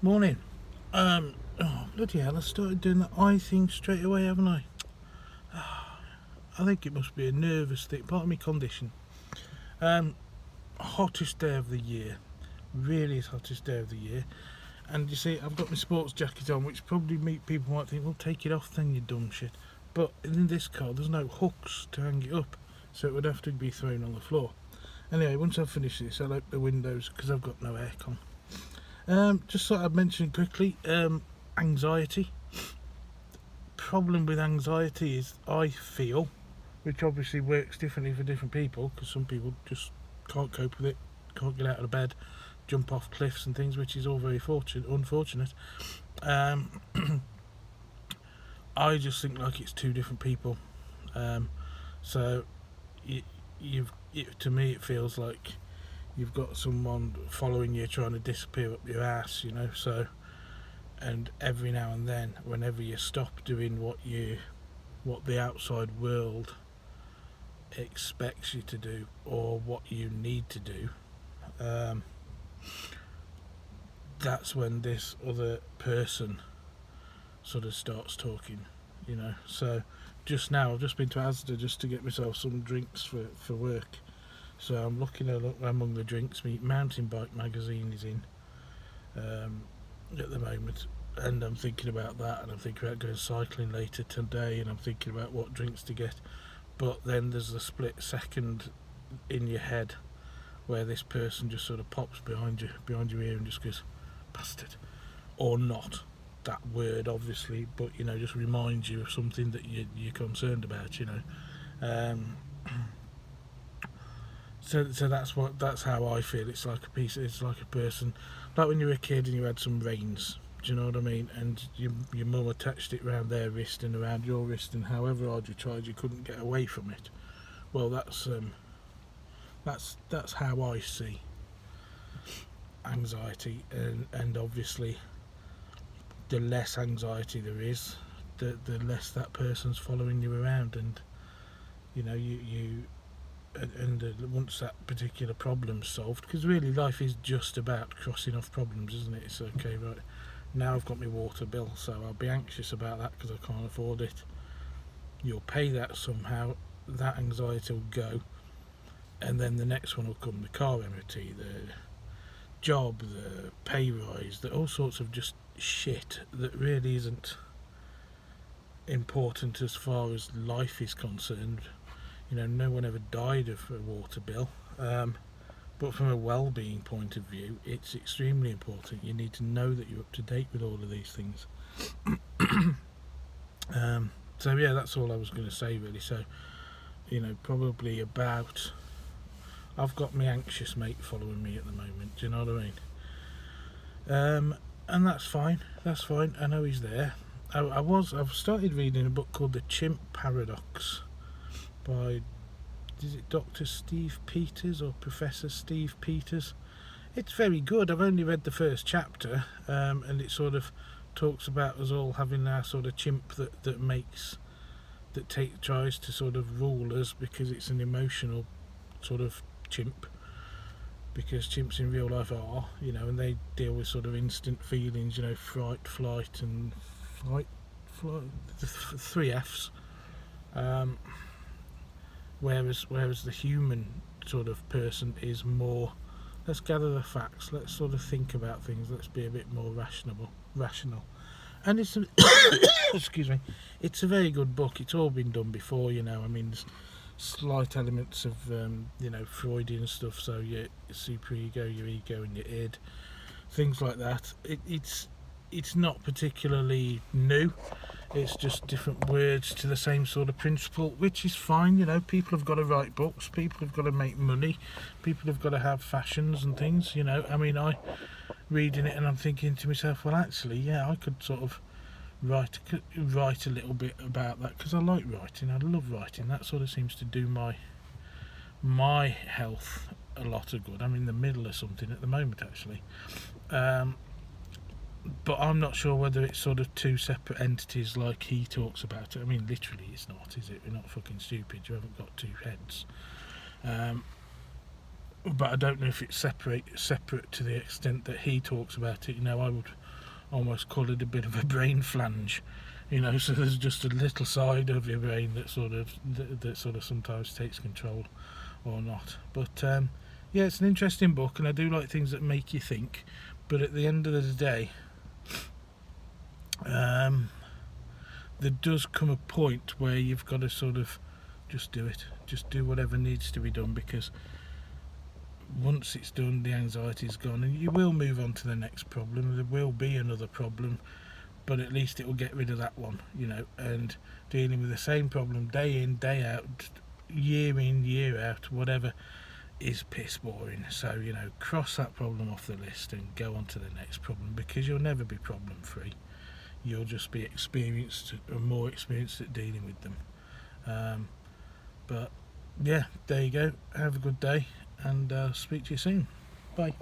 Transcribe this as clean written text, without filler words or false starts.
Morning. Oh, bloody hell, I started doing the eye thing straight away, haven't I? I think it must be a nervous thing, part of my condition. Hottest day of the year. Really is hottest day of the year. And you see, I've got my sports jacket on, which probably people might think, well, take it off then, you dumb shit. But in this car, there's no hooks to hang it up, so it would have to be thrown on the floor. Anyway, once I've finished this, I'll open the windows, because I've got no aircon. Just thought I'd mention quickly, anxiety. Problem with anxiety is I feel, which obviously works differently for different people, because some people just can't cope with it, can't get out of bed, jump off cliffs and things, which is all very unfortunate. I just think like it's two different people. So to me it feels like you've got someone following you, trying to disappear up your ass, so, and every now and then, whenever you stop doing what the outside world expects you to do, or what you need to do, that's when this other person sort of starts talking, so just now I've just been to Asda just to get myself some drinks for work. So I'm looking among the drinks. My mountain bike magazine is in at the moment, and I'm thinking about that, and I'm thinking about going cycling later today, and I'm thinking about what drinks to get. But then there's the split second in your head where this person just sort of pops behind your ear and just goes, bastard, or not that word obviously, but just reminds you of something that you're concerned about, So that's how I feel. It's like a person, like when you were a kid and you had some reins. Do you know what I mean? And your mum attached it around their wrist and around your wrist, and however hard you tried, you couldn't get away from it. Well, that's how I see anxiety, and obviously, the less anxiety there is, the less that person's following you around, and once that particular problem's solved, because really life is just about crossing off problems, isn't it? It's okay, right, now I've got my water bill, so I'll be anxious about that because I can't afford it. You'll pay that somehow, that anxiety will go, and then the next one will come, the car MOT, the job, the pay rise, all sorts of just shit that really isn't important as far as life is concerned. No one ever died of a water bill, but from a well-being point of view, it's extremely important. You need to know that you're up to date with all of these things. So yeah, that's all I was going to say really. So probably about, I've got my anxious mate following me at the moment, do you know what I mean? And that's fine, I know he's there. I've started reading a book called The Chimp Paradox by, is it Dr. Steve Peters or Professor Steve Peters? It's very good. I've only read the first chapter, and it sort of talks about us all having our sort of chimp that tries to sort of rule us, because it's an emotional sort of chimp, because chimps in real life are, and they deal with sort of instant feelings, fright, flight, and flight, the three F's. Whereas the human sort of person is more, let's gather the facts, let's sort of think about things, let's be a bit more rational. And it's excuse me, it's a very good book. It's all been done before, I mean, there's slight elements of Freudian stuff, so your superego, your ego, and your id, things like that. It's not particularly new. It's just different words to the same sort of principle, which is fine. People have got to write books, people have got to make money, people have got to have fashions and things. I mean, I reading it and I'm thinking to myself, well, actually, yeah, I could sort of write a little bit about that, because I like writing. I love writing. That sort of seems to do my health a lot of good. I'm in the middle of something at the moment, actually. But I'm not sure whether it's sort of two separate entities like he talks about it. I mean, literally it's not, is it? We're not fucking stupid. You haven't got two heads. But I don't know if it's separate to the extent that he talks about it. I would almost call it a bit of a brain flange, so there's just a little side of your brain that sort of sometimes takes control or not. But yeah, it's an interesting book, and I do like things that make you think. But at the end of the day, there does come a point where you've got to sort of just do it, just do whatever needs to be done, because once it's done, the anxiety's gone, and you will move on to the next problem. There will be another problem, but at least it will get rid of that one, and dealing with the same problem day in, day out, year in, year out, whatever, is piss boring. So, cross that problem off the list and go on to the next problem, because you'll never be problem free. You'll just be more experienced at dealing with them. But yeah, there you go. Have a good day, and speak to you soon. Bye.